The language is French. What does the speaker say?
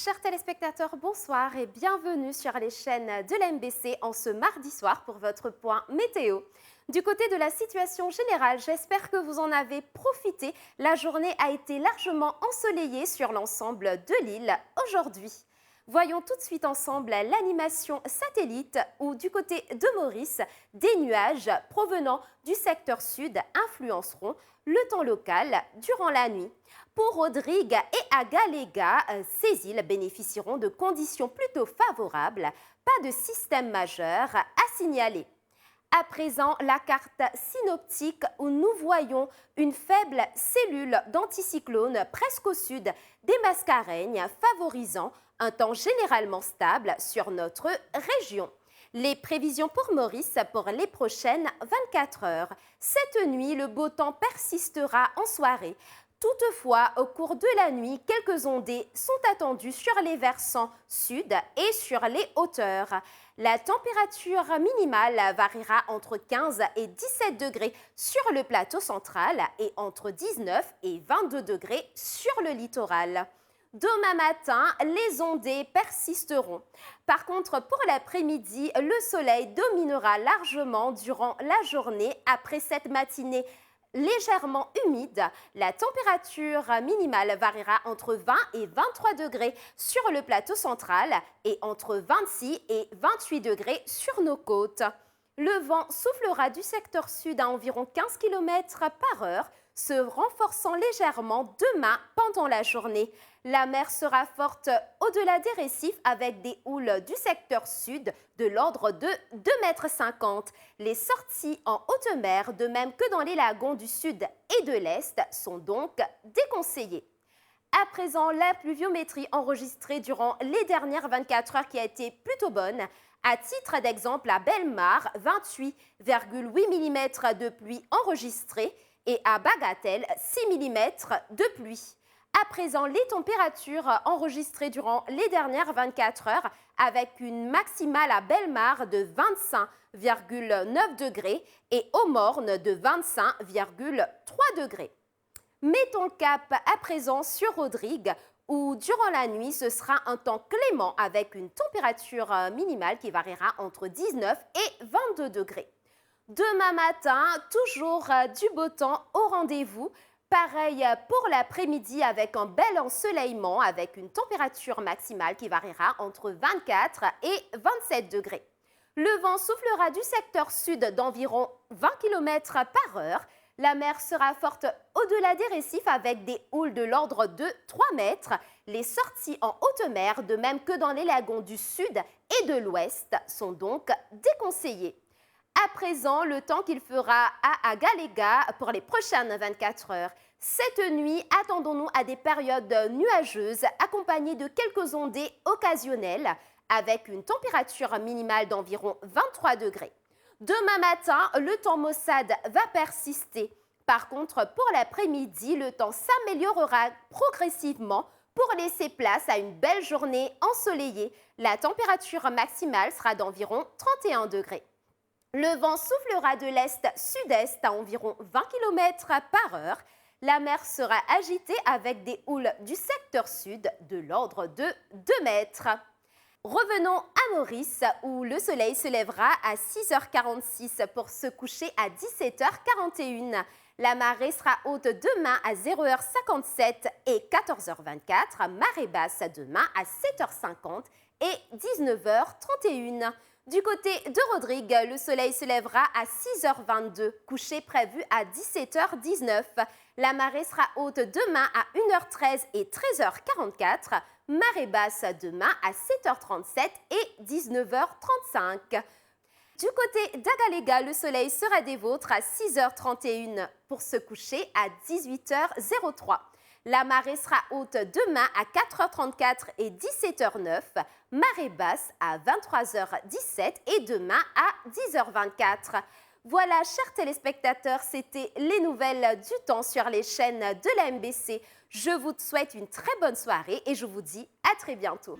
chers téléspectateurs, bonsoir et bienvenue sur les chaînes de la MBC en ce mardi soir pour votre point météo. Du côté de la situation générale, j'espère que vous en avez profité. La journée a été largement ensoleillée sur l'ensemble de l'île aujourd'hui. Voyons tout de suite ensemble l'animation satellite où du côté de Maurice, des nuages provenant du secteur sud influenceront le temps local durant la nuit. Pour Rodrigue et Agalega, ces îles bénéficieront de conditions plutôt favorables, pas de système majeur à signaler. À présent, la carte synoptique où nous voyons une faible cellule d'anticyclone presque au sud des Mascareignes, favorisant un temps généralement stable sur notre région. Les prévisions pour Maurice pour les prochaines 24 heures. Cette nuit, le beau temps persistera en soirée. Toutefois, au cours de la nuit, quelques ondées sont attendues sur les versants sud et sur les hauteurs. La température minimale variera entre 15 et 17 degrés sur le plateau central et entre 19 et 22 degrés sur le littoral. Demain matin, les ondées persisteront. Par contre, pour l'après-midi, le soleil dominera largement durant la journée après cette matinée légèrement humide. La température minimale variera entre 20 et 23 degrés sur le plateau central et entre 26 et 28 degrés sur nos côtes. Le vent soufflera du secteur sud à environ 15 km par heure, se renforçant légèrement demain pendant la journée. La mer sera forte au-delà des récifs avec des houles du secteur sud de l'ordre de 2,50 m. Les sorties en haute mer, de même que dans les lagons du sud et de l'est, sont donc déconseillées. À présent, la pluviométrie enregistrée durant les dernières 24 heures qui a été plutôt bonne. À titre d'exemple, à Bellemare, 28,8 mm de pluie enregistrée et à Bagatelle, 6 mm de pluie. À présent, les températures enregistrées durant les dernières 24 heures avec une maximale à Bellemare de 25,9 degrés et au Morne de 25,3 degrés. Mettons cap à présent sur Rodrigue où durant la nuit, ce sera un temps clément avec une température minimale qui variera entre 19 et 22 degrés. Demain matin, toujours du beau temps au rendez-vous. Pareil pour l'après-midi avec un bel ensoleillement avec une température maximale qui variera entre 24 et 27 degrés. Le vent soufflera du secteur sud d'environ 20 km par heure. La mer sera forte au-delà des récifs avec des houles de l'ordre de 3 mètres. Les sorties en haute mer, de même que dans les lagons du sud et de l'ouest, sont donc déconseillées. À présent, le temps qu'il fera à Agalega pour les prochaines 24 heures. Cette nuit, attendons-nous à des périodes nuageuses accompagnées de quelques ondées occasionnelles avec une température minimale d'environ 23 degrés. Demain matin, le temps maussade va persister. Par contre, pour l'après-midi, le temps s'améliorera progressivement pour laisser place à une belle journée ensoleillée. La température maximale sera d'environ 31 degrés. Le vent soufflera de l'est-sud-est à environ 20 km par heure. La mer sera agitée avec des houles du secteur sud de l'ordre de 2 mètres. Revenons à Maurice où le soleil se lèvera à 6h46 pour se coucher à 17h41. La marée sera haute demain à 0h57 et 14h24. Marée basse demain à 7h50 et 19h31. Du côté de Rodrigue, le soleil se lèvera à 6h22, coucher prévu à 17h19. La marée sera haute demain à 1h13 et 13h44. Marée basse demain à 7h37 et 19h35. Du côté d'Agalega, le soleil sera des vôtres à 6h31 pour se coucher à 18h03. La marée sera haute demain à 4h34 et 17h09, marée basse à 23h17 et demain à 10h24. Voilà, chers téléspectateurs, c'était les nouvelles du temps sur les chaînes de la MBC. Je vous souhaite une très bonne soirée et je vous dis à très bientôt.